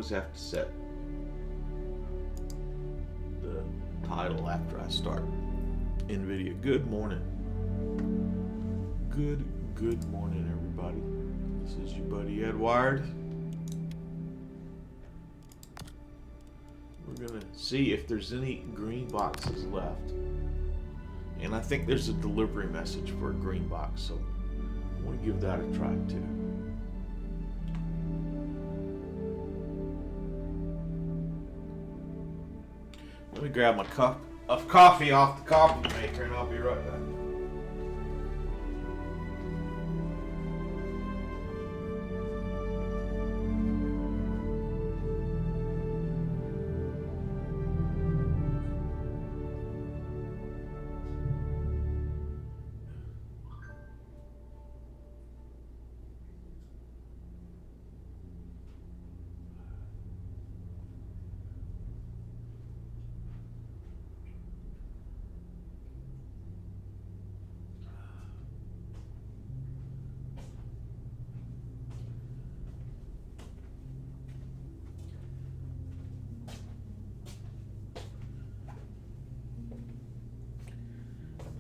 always have to set the title after I start in video. Good morning. Good morning, everybody. This is your buddy Edward. We're gonna see if there's any green boxes left. And I think there's a delivery message for a green box, so I'm gonna give that a try too. Let me grab my cup of coffee off the coffee maker and I'll be right back.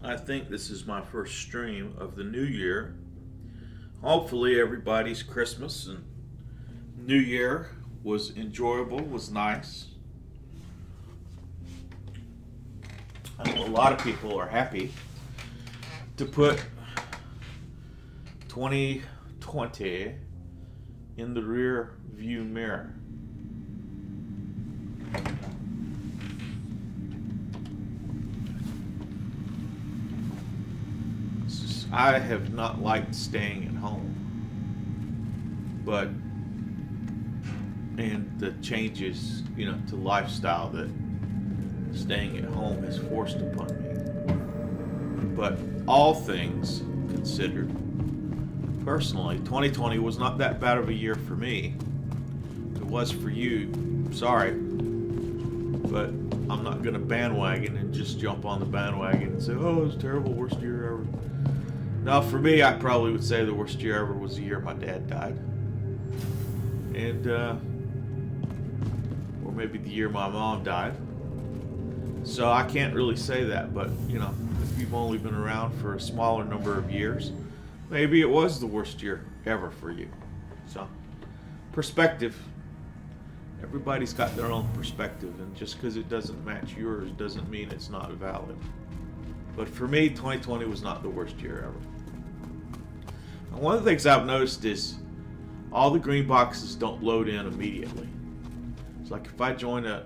I think this is my first stream of the new year. Hopefully everybody's Christmas and New Year was enjoyable, was nice. I know a lot of people are happy to put 2020 in the rear view mirror. I have not liked staying at home, but and the changes, to lifestyle that staying at home has forced upon me. But all things considered, personally, 2020 was not that bad of a year for me. If it was for you, sorry, but I'm not going to bandwagon and just jump on the bandwagon and say, oh, it was terrible, worst year ever. Now, for me, I probably would say the worst year ever was the year my dad died. And, or maybe the year my mom died. So I can't really say that, but, if you've only been around for a smaller number of years, maybe it was the worst year ever for you. So, perspective. Everybody's got their own perspective, and just because it doesn't match yours doesn't mean it's not valid. But for me, 2020 was not the worst year ever. And one of the things I've noticed is all the green boxes don't load in immediately. It's like if I join a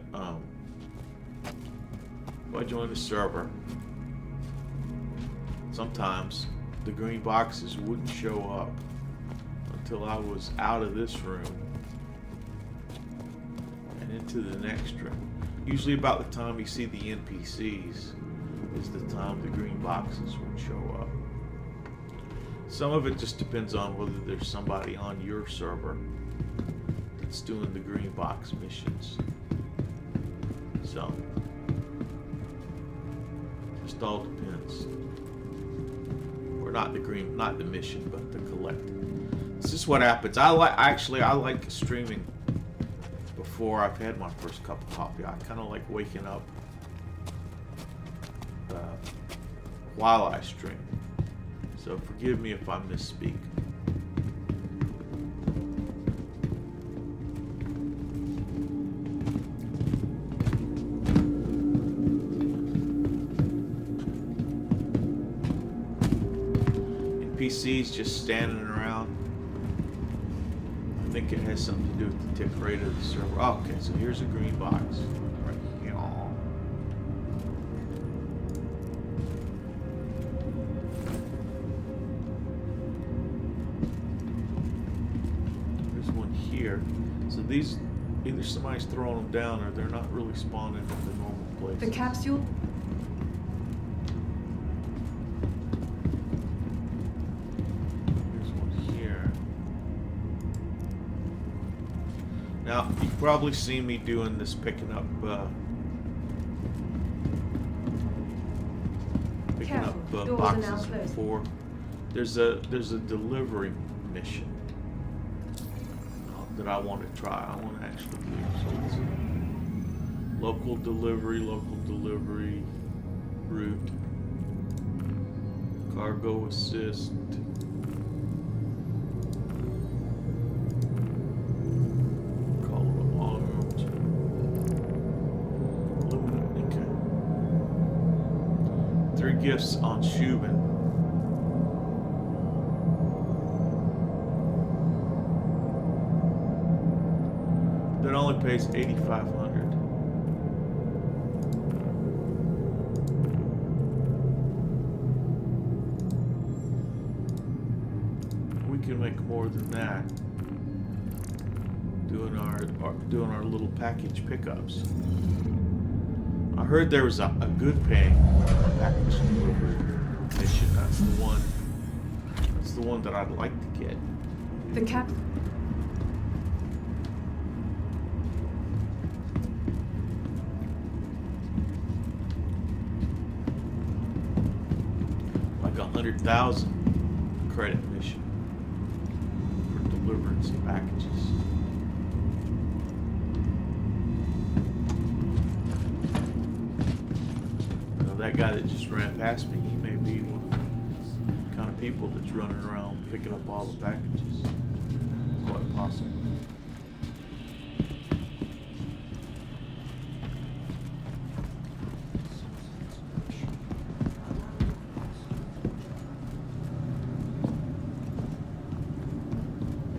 server, sometimes the green boxes wouldn't show up until I was out of this room and into the next room. Usually about the time you see the NPCs is the time the green boxes would show up. Some of it just depends on whether there's somebody on your server that's doing the green box missions. So, just all depends. Or not the mission, but the collect. This is what happens. I like streaming before I've had my first cup of coffee. I kind of like waking up while I stream. So forgive me if I misspeak. NPCs just standing around. I think it has something to do with the tick rate of the server. Oh, okay, so here's a green box. Right here. Here. So these, either somebody's throwing them down or they're not really spawning in the normal place. The capsule? Here's one here. Now, you've probably seen me doing this picking up boxes before. There's a delivery mission that I want to try. I want to actually do Local delivery, route, cargo assist. Call it armed. Okay. 3 gifts on Shubin. That only pays 8,500. We can make more than that doing our little package pickups. I heard there was a good paying package delivery mission. That's the one that I'd like to get. The cap. Like 100,000 credit mission for delivering some packages. That guy that just ran past me, he may be one of the kind of people that's running around picking up all the packages. Quite possible.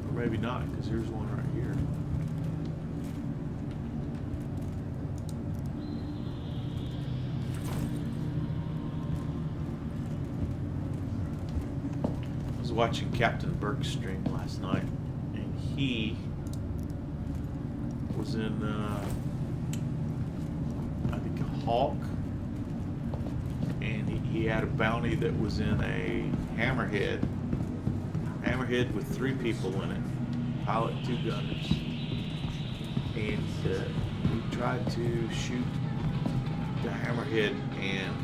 Or maybe not, because here's one right here. Watching Captain Burke's stream last night, and he was in I think a Hawk, and he had a bounty that was in a hammerhead with 3 people in it, pilot, 2 gunners, and he tried to shoot the hammerhead and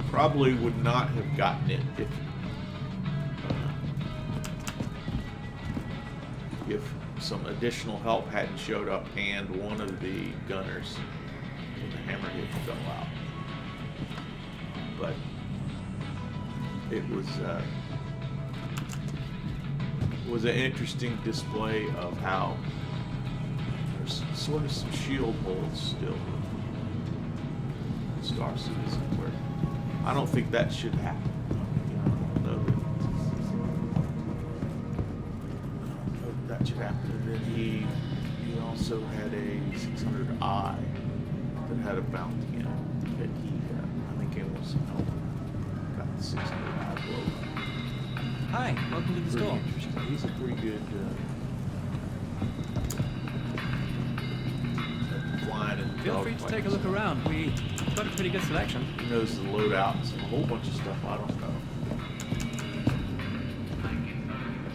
probably would not have gotten it if some additional help hadn't showed up and one of the gunners in the hammerhead fell out. But it was an interesting display of how there's sort of some shield holes still in Star Citizen, where I don't think that should happen. Should happen. And then he also had a 600i that had a bounty in it that he I think came with some help. Got the 600i blow up. Hi, welcome to the store. Interesting. He's a pretty good flying and feel free to take a look around. We've got a pretty good selection. He knows the loadouts and a whole bunch of stuff I don't know.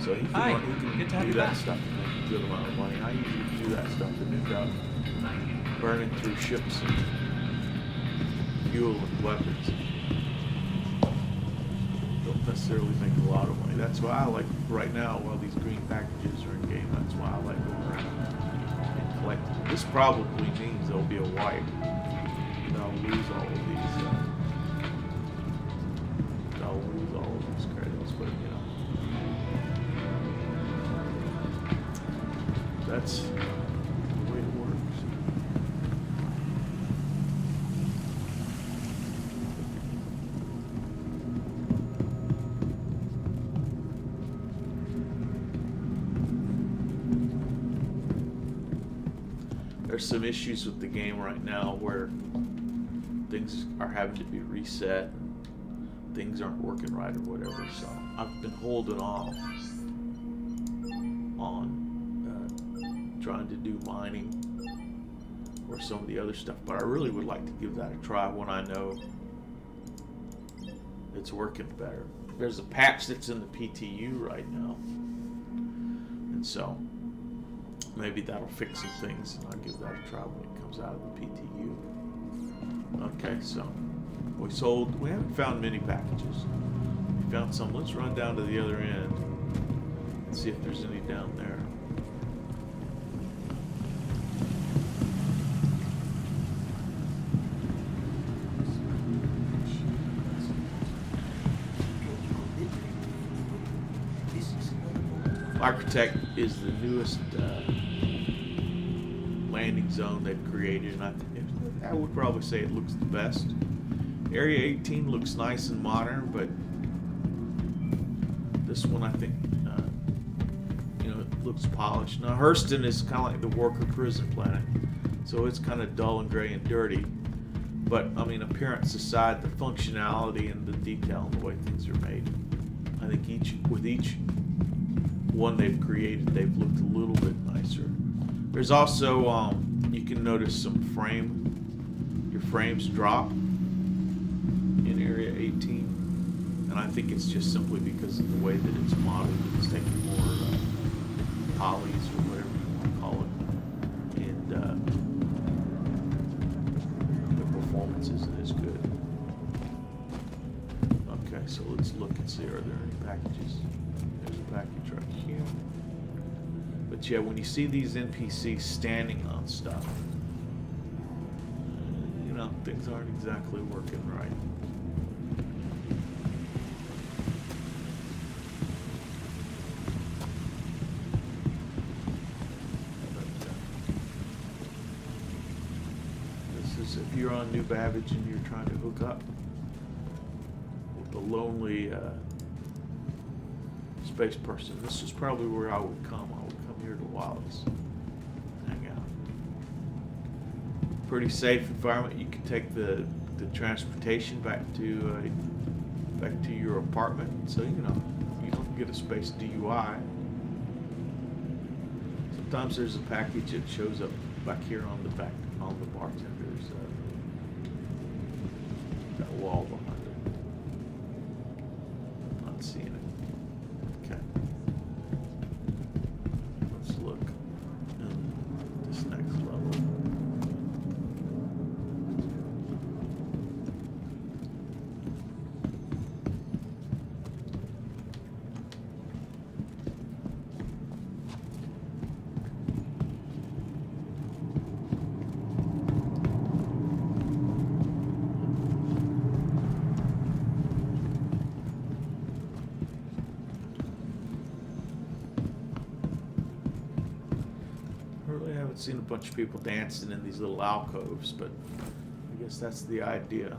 So he can do that stuff and make a good amount of money. I usually do that stuff to end up burning through ships and fuel and weapons. Don't necessarily make a lot of money. That's why I like, right now, while these green packages are in game, that's why I like going around and collecting. This probably means there'll be a wipe. And I'll lose all of these. I'll lose all of these credits, but you know. That's the way it works. There's some issues with the game right now where things are having to be reset, things aren't working right or whatever, so I've been holding off on trying to do mining or some of the other stuff, but I really would like to give that a try when I know it's working better. There's a patch that's in the PTU right now, and so maybe that'll fix some things, and I'll give that a try when it comes out of the PTU. Okay, so we haven't found many packages. We found some. Let's run down to the other end and see if there's any down there. Architect is the newest landing zone they've created, and I would probably say it looks the best. Area 18 looks nice and modern, but this one I think it looks polished. Now Hurston is kind of like the worker prison planet, so it's kind of dull and gray and dirty. But I mean, appearance aside, the functionality and the detail and the way things are made, I think each one they've created, they've looked a little bit nicer. There's also you can notice your frames drop in Area 18, and I think it's just simply because of the way that it's modeled. It's taking more polys or whatever you want to call it, and the performance isn't as good. Okay, so let's look and see, are there any packages? There's a package right here. But yeah, when you see these NPCs standing on stuff, things aren't exactly working right. This is if you're on New Babbage and you're trying to hook up with a lonely space person. This is probably where I would come. I would come here to Wallace, hang out. Pretty safe environment. You can take the transportation back to your apartment, so you don't get a space DUI. Sometimes there's a package that shows up back here on the bartender's that wall behind it. Not seeing it. Okay. Let's look in this next level. Seen a bunch of people dancing in these little alcoves, but I guess that's the idea.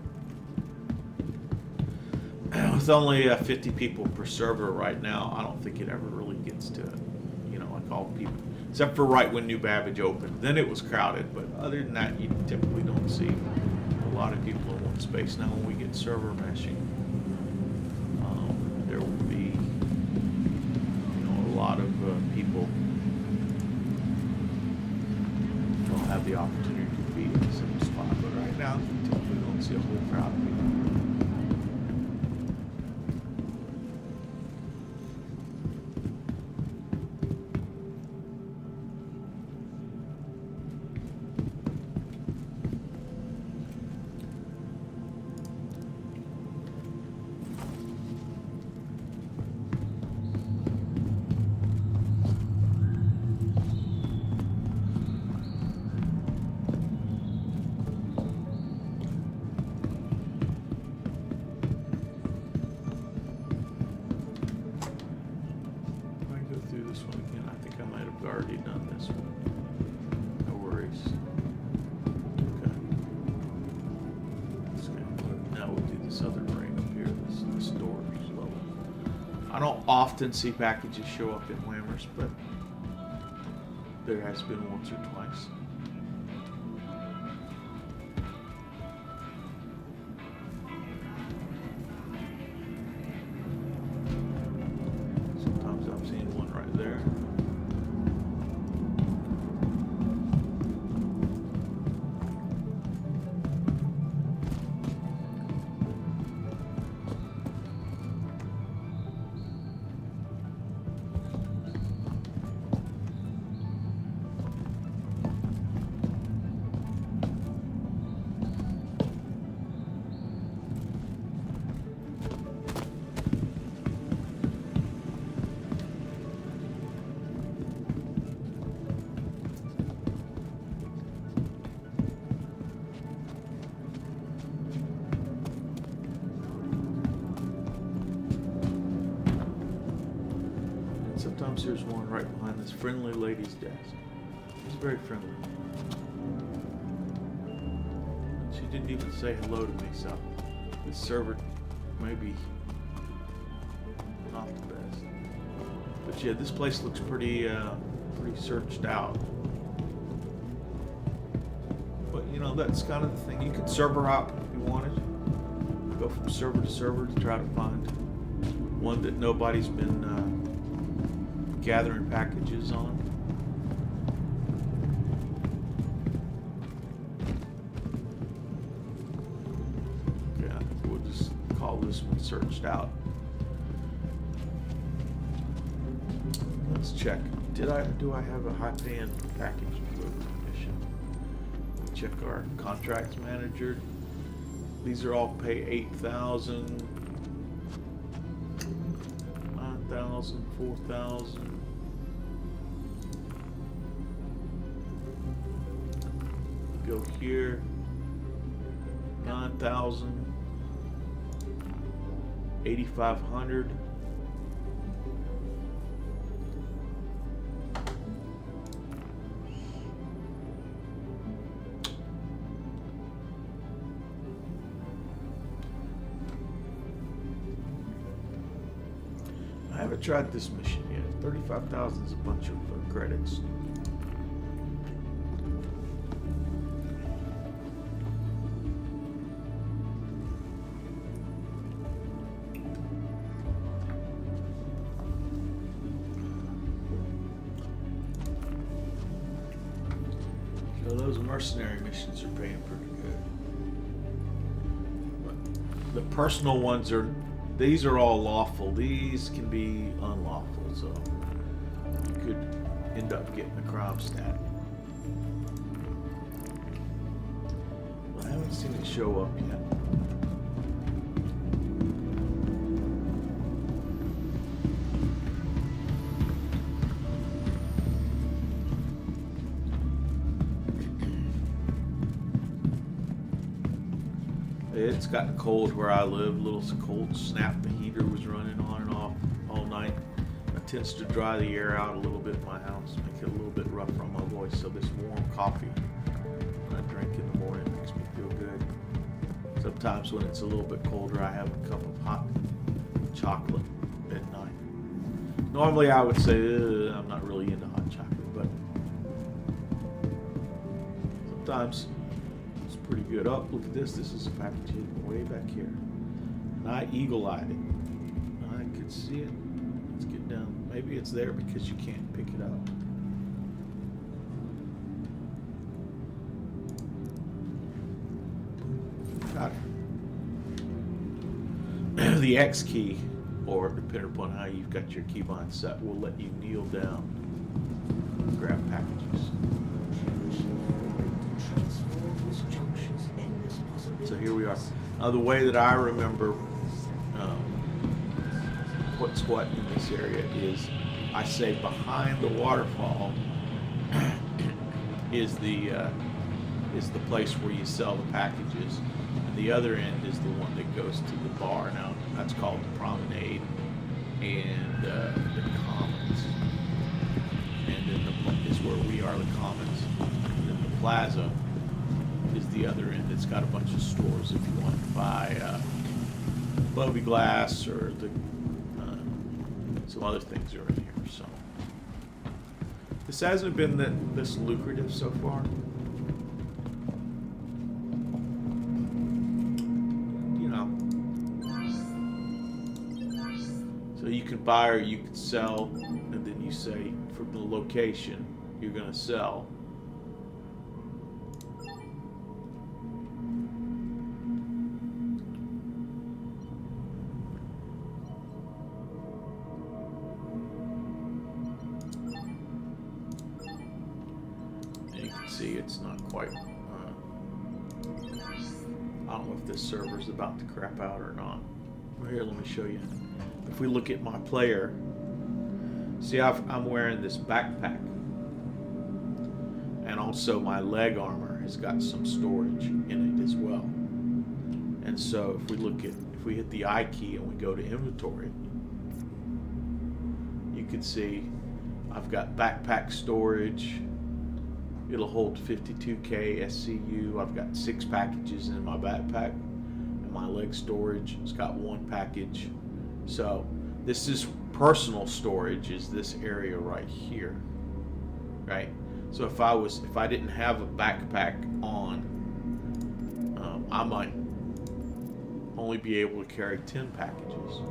With only 50 people per server right now, I don't think it ever really gets to, like all people, except for right when New Babbage opened. Then it was crowded, but other than that, you typically don't see a lot of people in one space. Now, when we get server meshing, there will be, a lot of people have the opportunity to be in the same spot, but right now we typically don't see a whole crowd of people. Already done this one. No worries. Okay. Now we'll do this other ring up here, this storage level. I don't often see packages show up in Whammers, but there has been once or twice. Sometimes I'm seeing one right there. Sometimes there's one right behind this friendly lady's desk. She's very friendly. She didn't even say hello to me, so this server may be not the best. But yeah, this place looks pretty searched out. But you know, that's kind of the thing. You could server hop if you wanted. Go from server to server to try to find one that nobody's been gathering packages on. Okay, I think we'll just call this one searched out. Let's check. Do I have a high paying package mission? Check our contracts manager. These are all pay 8,000, 9,000, 4,000. Go here, 9,000, 8,500. I haven't tried this mission yet. 35,000 is a bunch of credits. So those mercenary missions are paying pretty good. But the personal ones are. These are all lawful. These can be unlawful, so you could end up getting a crime stat. But I haven't seen it show up yet. It's gotten cold where I live. A little cold snap. The heater was running on and off all night. It tends to dry the air out a little bit in my house, make it a little bit rougher on my voice. So this warm coffee I drink in the morning makes me feel good. Sometimes when it's a little bit colder, I have a cup of hot chocolate at night. Normally I would say I'm not really into hot chocolate, but sometimes pretty good. Oh, look at this. This is a package hidden way back here. And I eagle-eyed it. I could see it. Let's get down. Maybe it's there because you can't pick it up. Got it. The X key, or depending upon how you've got your keybind set, will let you kneel down and grab packages. So here we are. The way that I remember what's what in this area is, I say behind the waterfall is the place where you sell the packages, and the other end is the one that goes to the bar. Now that's called the Promenade and the Commons, and then is where we are, the Commons, and then the Plaza is the other end. It's got a bunch of stores if you want to buy Bobby glass or some other things are in here. So this hasn't been this lucrative so far. You know, so you can buy or you can sell, and then you say from the location you're going to sell. See, it's not quite. I don't know if this server's about to crap out or not. Here, let me show you. If we look at my player, see, I'm wearing this backpack, and also my leg armor has got some storage in it as well. And so, if we hit the I key and we go to inventory, you you can see I've got backpack storage. It'll hold 52K SCU. I've got 6 packages in my backpack, and my leg storage has got 1 package. So this is personal storage, is this area right here, right? So if I didn't have a backpack on, I might only be able to carry 10 packages,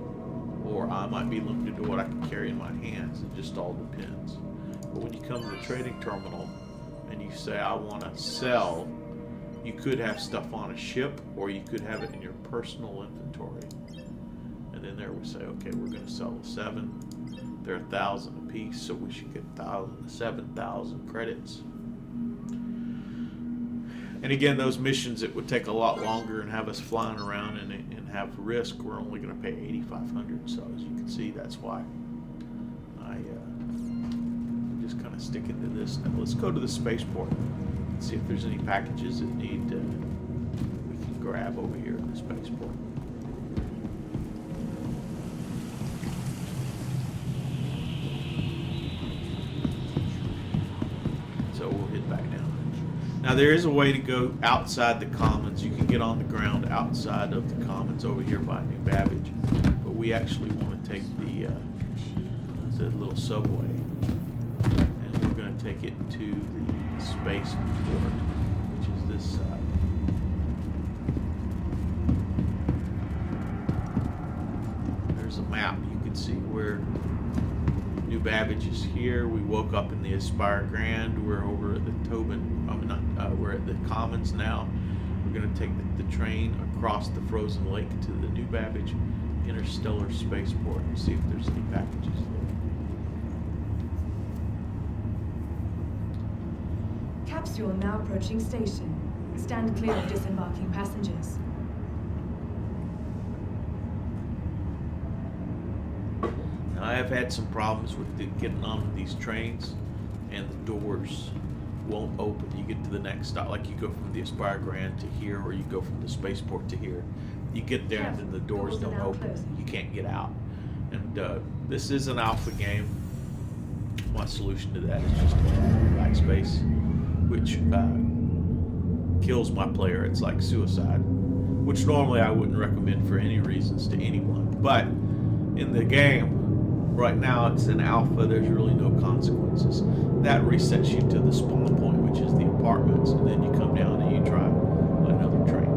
or I might be limited to what I can carry in my hands. It just all depends. But when you come to the trading terminal and you say, I want to sell, you could have stuff on a ship, or you could have it in your personal inventory. And then there we say, okay, we're going to sell 7. They're 1,000 a piece, so we should get 7,000 credits. And again, those missions, it would take a lot longer and have us flying around and have risk. We're only going to pay 8,500. So as you can see, that's why I'm just kind of sticking to this. Now let's go to the spaceport and see if there's any packages that we can grab over here in the spaceport. So we'll head back down. Now there is a way to go outside the commons. You can get on the ground outside of the commons over here by New Babbage, but we actually want to take the little subway, and we're going to take it to the spaceport, which is this side. There's a map. You can see where New Babbage is here. We woke up in the Aspire Grand. We're over at the Tobin. We're at the Commons now. We're going to take the train across the frozen lake to the New Babbage Interstellar Spaceport and see if there's any packages there. Capsule now approaching station. Stand clear of disembarking passengers. Now, I have had some problems with getting on these trains, and the doors won't open. You get to the next stop, like you go from the Aspire Grand to here, or you go from the spaceport to here. You get there and then the doors don't open. You can't get out. And this is an alpha game. My solution to that is just backspace, which kills my player. It's like suicide, which normally I wouldn't recommend for any reasons to anyone. But in the game, right now it's an alpha, there's really no consequences. That resets you to the spawn point, which is the apartments, and then you come down and you try another train.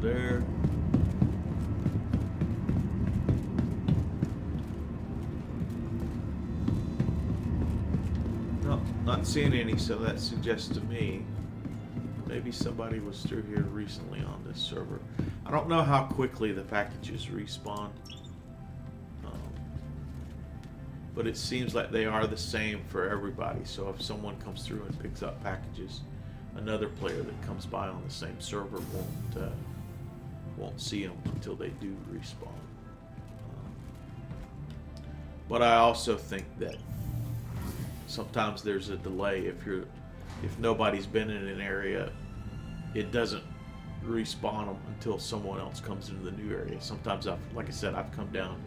There. No, not seeing any, so that suggests to me maybe somebody was through here recently on this server. I don't know how quickly the packages respawn, but it seems like they are the same for everybody. So if someone comes through and picks up packages, another player that comes by on the same server won't see them until they do respawn. But I also think that sometimes there's a delay. If nobody's been in an area, it doesn't respawn them until someone else comes into the new area. Sometimes, like I said, I've come down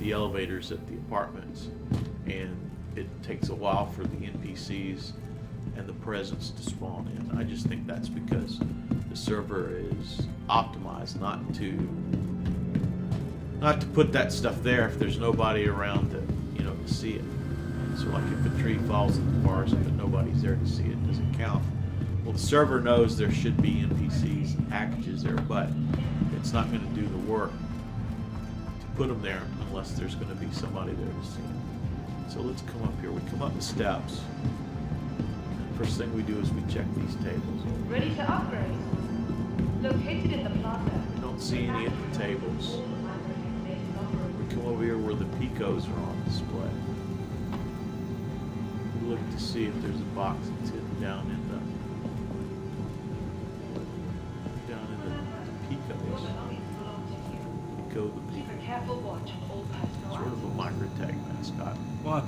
the elevators at the apartments, and it takes a while for the NPCs and the presence to spawn in. I just think that's because the server is optimized not to Not to put that stuff there if there's nobody around to, to see it. So like if a tree falls in the forest but nobody's there to see it, it doesn't count. Well, the server knows there should be NPCs and packages there, but it's not going to do the work to put them there unless there's going to be somebody there to see it. So let's come up here. We come up the steps. And first thing we do is we check these tables. Ready to upgrade. Located in the plaza. We don't see any at the tables. We come over here where the Picos are on display. We look to see if there's a box that's hidden down in the Picos. Pico the Pico. Careful watch on all personnel. Sort of a microtech mascot. What?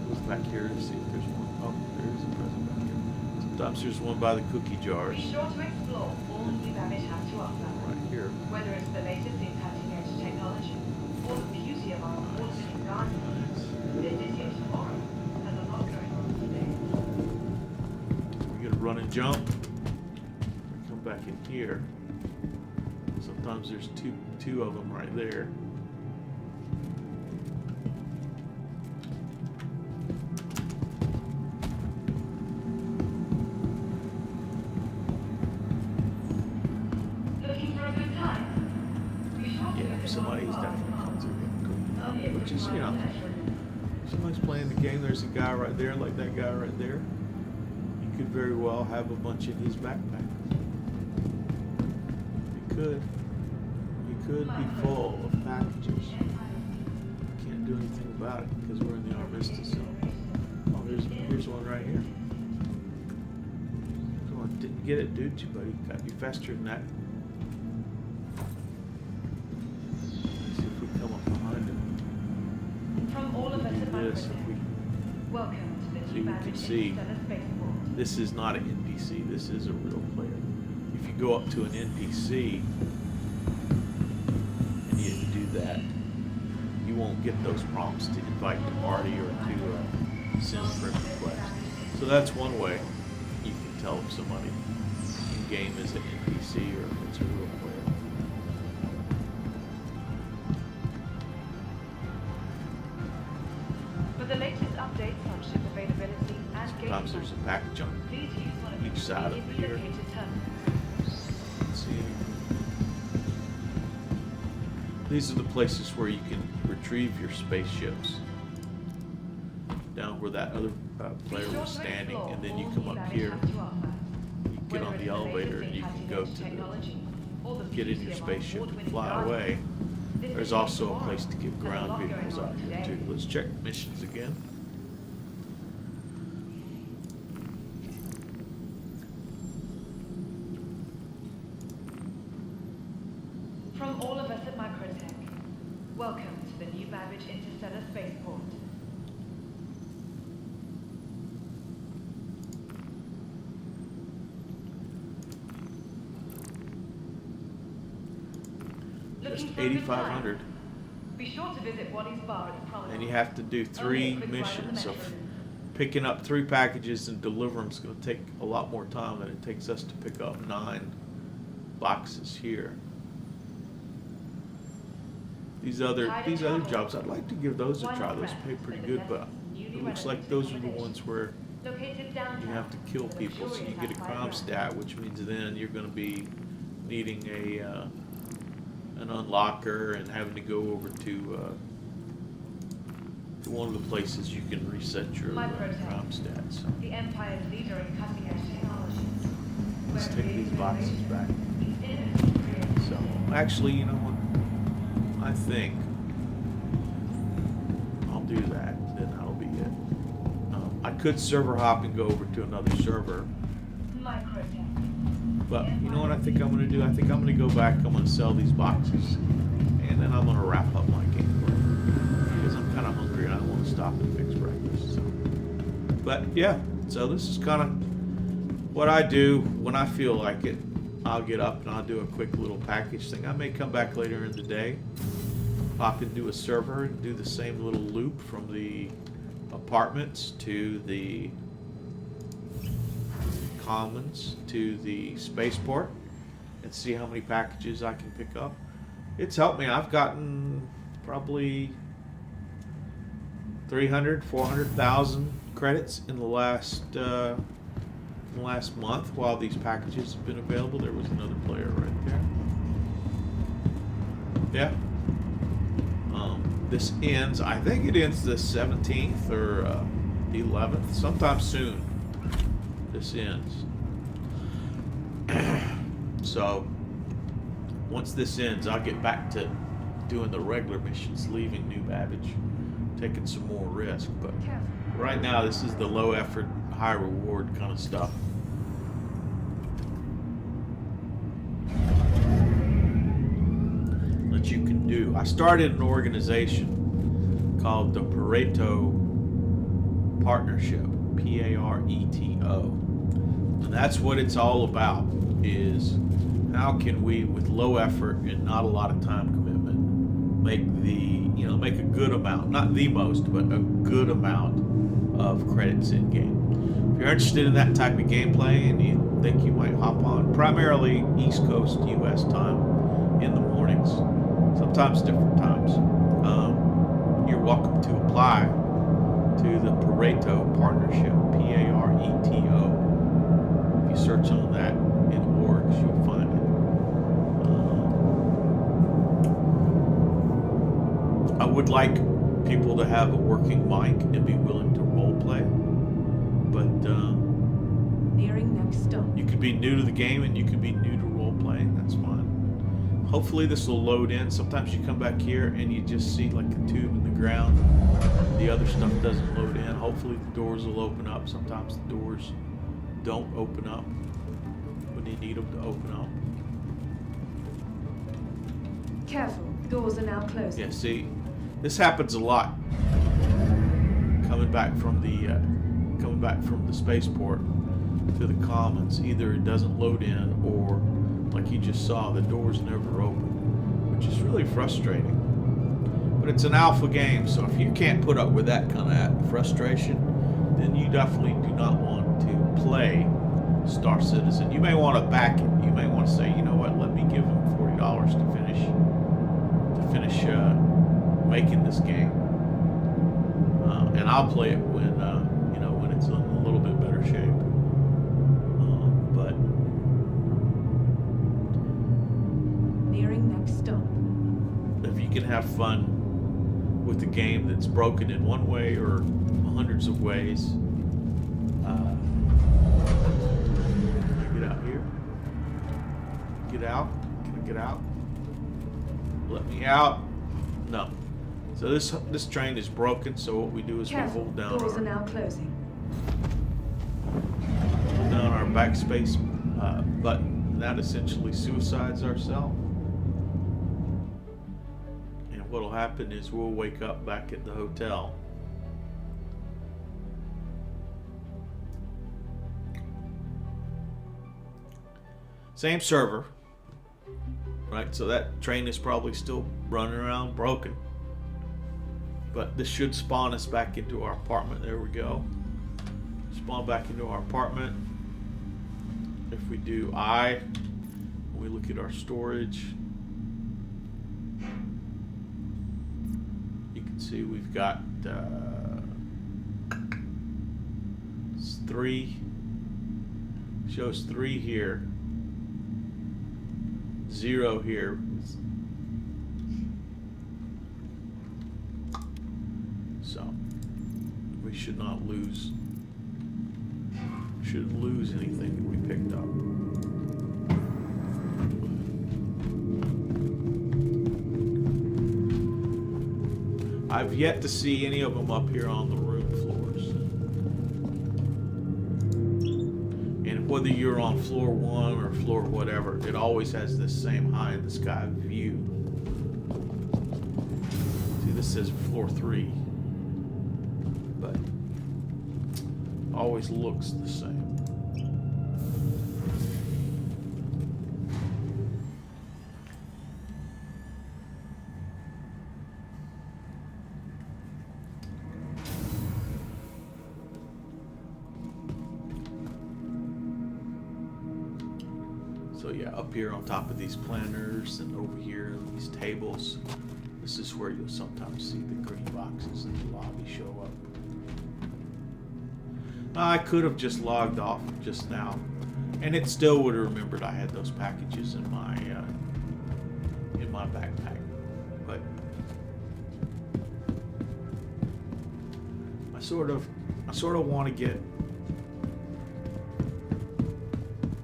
Goes back here to see if there's one. Oh, there is a present back here. Sometimes there's one by the cookie jars. Be sure to explore all new damage has to offer. Right here. Whether it's the latest in cutting-edge technology or the beauty of our award-winning gardens, this is your tomorrow. There's a lot going on today. We get a run and jump. We come back in here. Sometimes there's two of them right there. Looking for a good time? Yeah, somebody's definitely come through here. Which is, somebody's playing the game. There's a guy right there, like that guy right there. He could very well have a bunch in his backpack. He could. He could be full of packages. Can't do anything about it because we're in the armistice zone. Oh, here's one right here. Come on, didn't get it, dude. Buddy, got you faster than that. Let's see if we come up behind him. From all of us at This, Microtech, if we welcome to the So new you can Bandit see, Interstellar Spaceport. this is not an NPC. This is a real player. If you go up to an NPC and you do that, you won't get those prompts to invite to party or to send friend request. So that's one way you can tell if somebody in game is an NPC or if it's a real player. For the latest updates on ship availability and Sometimes there's a package on please use one of the each side of conveniently here. located terminals. Let's see. These are the places where you can retrieve your spaceships. Down where that other player was standing, and then you come up here, you get on the elevator, and you can go to get in your spaceship and fly away. There's also a place to get ground vehicles out here too. Let's check missions again. From all of us at Microtech, welcome to the new Babbage Interstellar Spaceport. Just Looking for a good 8,500. time? Be sure to visit Waddy's Bar at the Promenade. And you have to do 3 missions. So picking up 3 packages and deliver them is going to take a lot more time than it takes us to pick up 9 boxes here. These other jobs, I'd like to give those a try. Those pay pretty good, but it looks like those are the ones where you have to kill people, so you get a crime stat, which means then you're going to be needing an unlocker and having to go over to one of the places you can reset your crime stats. The Empire's leader in cutting-edge technology. Let's take these boxes back. So, actually, you know what? I think I'll do that. Then that'll be it. I could server hop and go over to another server. But you know what I think I'm going to do? I think I'm going to go back. I'm going to sell these boxes. And then I'm going to wrap up my gameplay. Because I'm kind of hungry and I want to stop and fix breakfast. So. But yeah, so this is kind of what I do when I feel like it. I'll get up and I'll do a quick little package thing. I may come back later in the day, pop into a server and do the same little loop from the apartments to the commons to the spaceport, and see how many packages I can pick up. It's helped me. I've gotten probably 300, 400,000 credits in the last month while these packages have been available. There was another player right there. Yeah. This ends, I think it ends the 17th or 11th, sometime soon. This ends. So, once this ends, I'll get back to doing the regular missions, leaving New Babbage, taking some more risk. But right now, this is the low effort, high reward kind of stuff. That you can do. I started an organization called the Pareto Partnership, Pareto, and that's what it's all about. Is how can we, with low effort and not a lot of time commitment, make make a good amount, not the most, but a good amount of credits in game. If you're interested in that type of gameplay and you think you might hop on, primarily East Coast U.S. time in the mornings, sometimes different times, you're welcome to apply to the Pareto Partnership, Pareto. If you search on that in orgs, you'll find it. I would like people to have a working mic and be willing to role play, but Nearing next stop. you could be new to the game and you could be new to role playing. That's fine. Hopefully this will load in. Sometimes you come back here and you just see like a tube in the ground. The other stuff doesn't load in. Hopefully the doors will open up. Sometimes the doors don't open up when you need them to open up. Careful, doors are now closing. Yeah, see, this happens a lot. Coming back from the spaceport to the commons, either it doesn't load in or, like you just saw, the doors never open, which is really frustrating. But it's an alpha game, so if you can't put up with that kind of frustration, then you definitely do not want to play Star Citizen. You may want to back it. You may want to say, you know what, let me give them $40 to finish making this game, and I'll play it when when it's in a little bit better shape. But Nearing next stop. if you can have fun with a game that's broken in one way or hundreds of ways, can I get out here? Get out? Can I get out? Let me out? No. So this train is broken. So what we do is Careful, we hold down doors are now closing. our backspace button. And that essentially suicides ourselves. And what'll happen is we'll wake up back at the hotel. Same server, right? So that train is probably still running around broken. But this should spawn us back into our apartment. There we go. Spawn back into our apartment. If we do we look at our storage, you can see we've got 3. Shows 3 here. 0 here. So we should not lose. Shouldn't lose anything that we picked up. I've yet to see any of them up here on the room floors. And whether you're on floor 1 or floor whatever, it always has this same high in the sky view. See, this says floor 3, but always looks the same. So yeah, up here on top of these planters and over here these tables, this is where you'll sometimes see the green boxes in the lobby show up. I could have just logged off just now, and it still would have remembered I had those packages in my backpack. But I sort of want to get,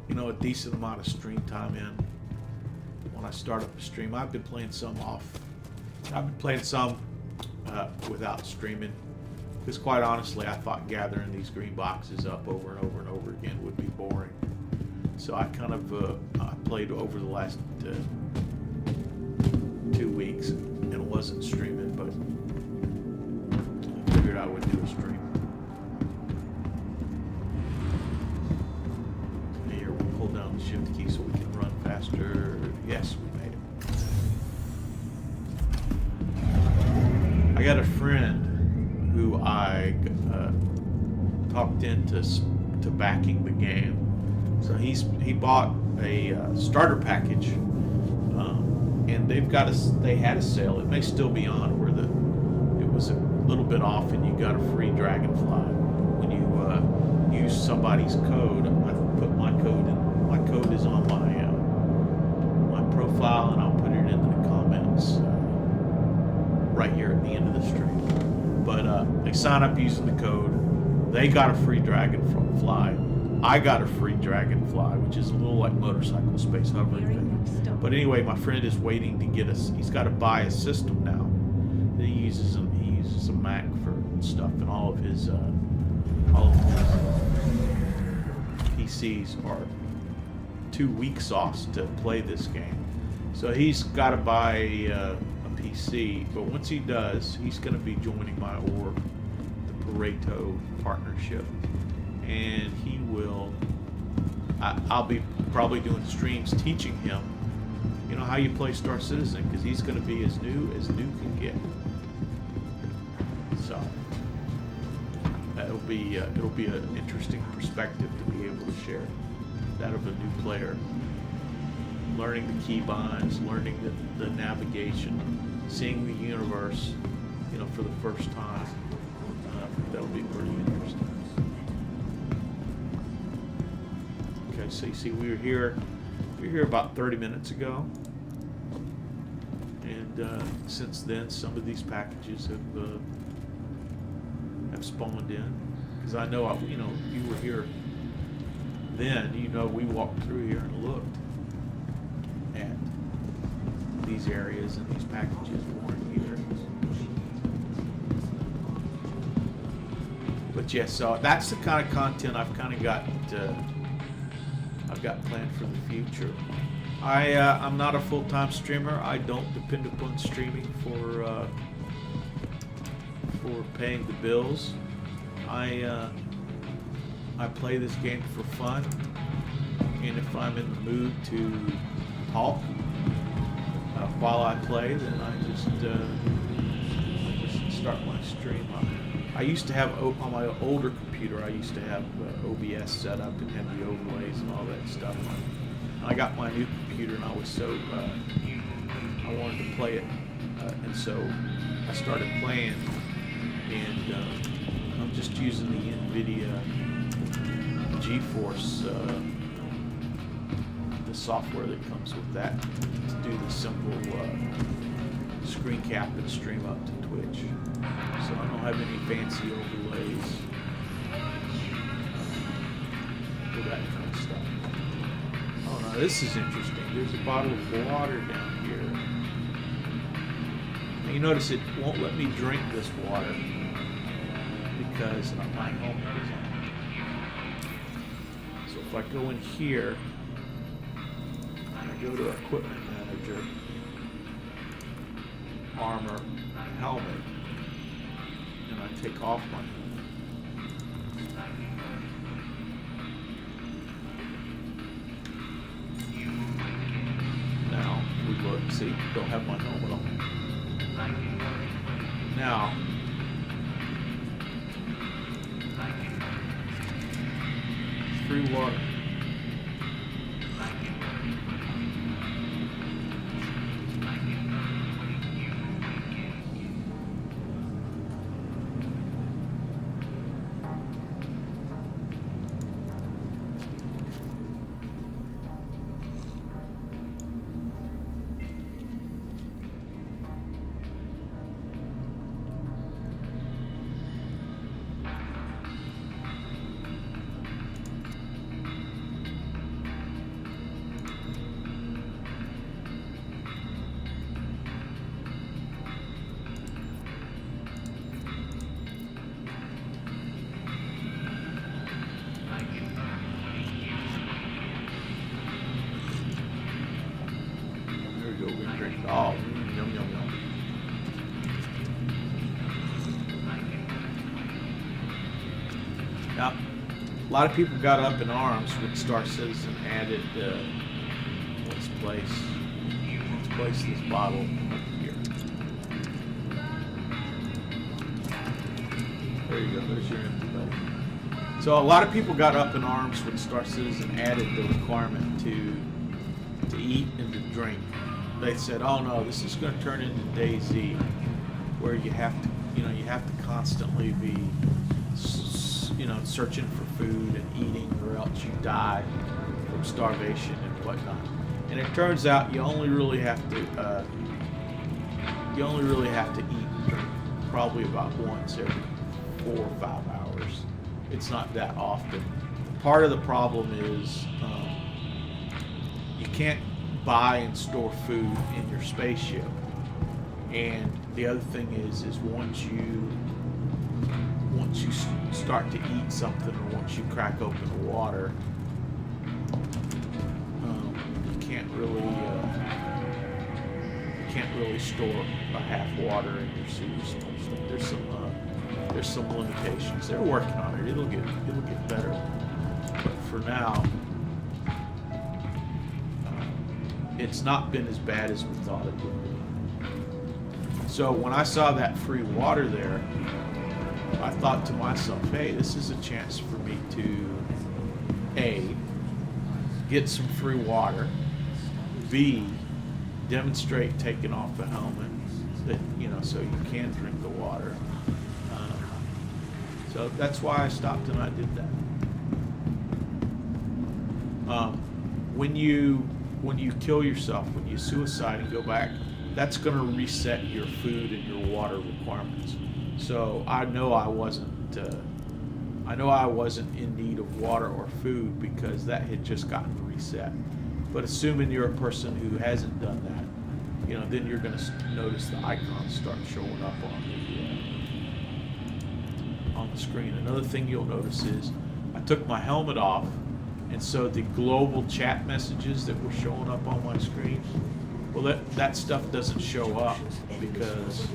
you know, a decent amount of stream time in when I start up a stream. I've been playing some off. I've been playing some without streaming. Because quite honestly, I thought gathering these green boxes up over and over and over again would be boring. So I kind of I played over the last 2 weeks and wasn't streaming, but I figured I would do a stream. Here, we'll hold down the shift key so we can run faster. Yes, we made it. I got a friend who I talked into backing the game. So he bought a starter package, and they had a sale. It may still be on where it was a little bit off, and you got a free dragonfly when you use somebody's code. I put my code in. My code is on my profile, and I'll put it into the comments right here at the end of the stream. But they sign up using the code. They got a free dragonfly. I got a free dragonfly, which is a little like motorcycle space hovering thing. But anyway, my friend is waiting to get us. He's got to buy a system now. He uses a Mac for stuff, and all of his PCs are too weak sauce to play this game. So he's got to buy a PC, but once he does, he's going to be joining my org, the Pareto partnership, and he will. I'll be probably doing streams teaching him, you know, how you play Star Citizen, because he's going to be as new can get. So it'll be an interesting perspective to be able to share that of a new player. Learning the keybinds, learning the navigation, seeing the universe, you know, for the first time. That'll be pretty interesting. Okay, so you see we were here about 30 minutes ago, and since then some of these packages have spawned in. Because I know you were here then. You know, we walked through here and looked at these areas, and these packages weren't here. But yes, so that's the kind of content I've kind of got planned for the future. I'm not a full-time streamer. I don't depend upon streaming for paying the bills. I play this game for fun, and if I'm in the mood to talk while I play, then I just start my stream. I used to have, on my older computer, I used to have OBS set up and had the overlays and all that stuff. And I got my new computer, and I was so I wanted to play it, and so I started playing, and I'm just using the NVIDIA GeForce, the software that comes with that, to do the simple screen cap and stream up to Twitch. So I don't have any fancy overlays for that kind of stuff. Oh no, this is interesting. There's a bottle of water down here. Now you notice it won't let me drink this water because my helmet is on. So if I go in here, and I go to Equipment Manager, Armor, Helmet, and I take off my helmet. Now, we look, see, don't have my helmet on. Now, free water. Now, a lot of people got up in arms when Star Citizen added let's place this bottle up here. There you go. There's your empty bottle. So a lot of people got up in arms when Star Citizen added the requirement to eat and to drink. They said, "Oh no, this is going to turn into DayZ, where you have to constantly be, searching for food and eating, or else you die from starvation and whatnot." And it turns out you only really have to eat and drink probably about once every 4 or 5 hours. It's not that often. Part of the problem is you can't buy and store food in your spaceship. And the other thing is once you start to eat something, or once you crack open the water, you can't really store a half water in your suit. There's some limitations. They're working on it. It'll get better. But for now, it's not been as bad as we thought it would be. So when I saw that free water there, I thought to myself, hey, this is a chance for me to A, get some free water, B, demonstrate taking off the helmet, that so you can drink the water. So that's why I stopped and I did that. When you kill yourself, when you suicide and go back, that's going to reset your food and your water requirements. So I know I wasn't in need of water or food because that had just gotten reset. But assuming you're a person who hasn't done that, then you're going to notice the icons start showing up on the screen. Another thing you'll notice is I took my helmet off, and so the global chat messages that were showing up on my screen, well, that stuff doesn't show up because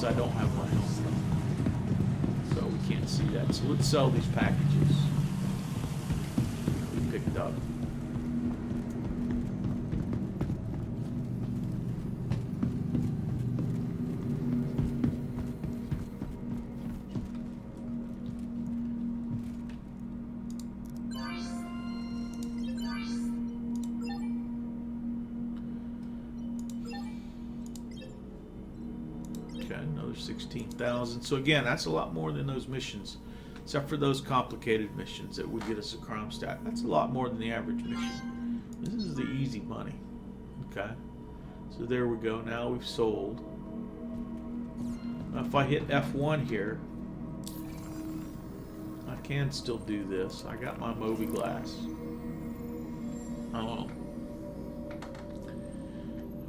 I don't have my helmet on. So we can't see that. So let's sell these packages we picked up. Another 16,000. So again, that's a lot more than those missions, except for those complicated missions that would get us a crime stat. That's a lot more than the average mission. This is the easy money. Okay, so there we go. Now we've sold. Now if I hit F1 here, I can still do this. I got my Moby glass. Oh.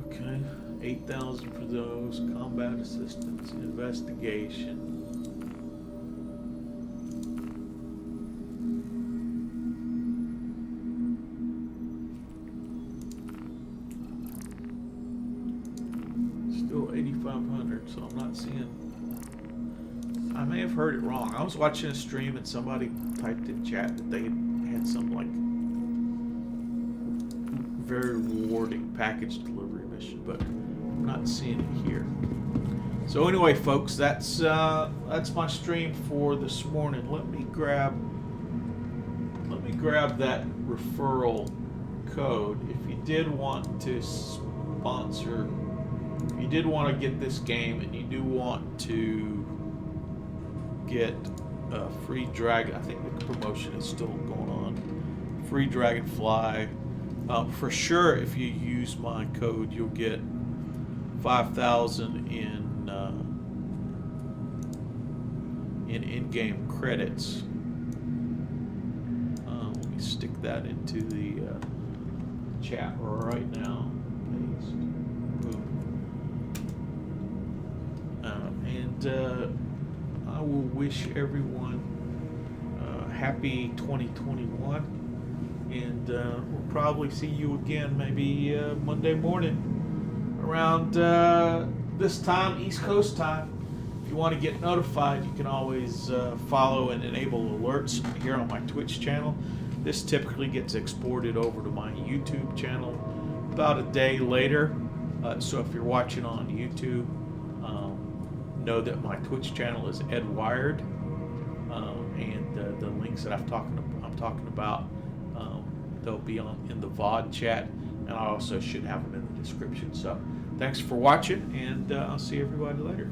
Okay. 8,000 for those, combat assistance, investigation. Still 8,500, so I'm not seeing. I may have heard it wrong. I was watching a stream and somebody typed in chat that they had some like very rewarding package delivery mission, but I'm not seeing it here. So anyway, folks, that's my stream for this morning. Let me grab that referral code. If you did want to sponsor, if you did want to get this game and you do want to get a free dragon, I think the promotion is still going on. Free Dragonfly. For sure, if you use my code, you'll get 5,000 in in-game credits. Let me stick that into the chat right now. Paste. Boom. And I will wish everyone happy 2021. And we'll probably see you again maybe Monday morning around this time, East Coast time. If If you want to get notified, you can always follow and enable alerts here on my Twitch channel. This typically gets exported over to my YouTube channel about a day later. So if you're watching on YouTube, know that my Twitch channel is Ed Wired, and the links that I'm talking about, they'll be in the VOD chat, and I also should have them in the description. So thanks for watching, and I'll see everybody later.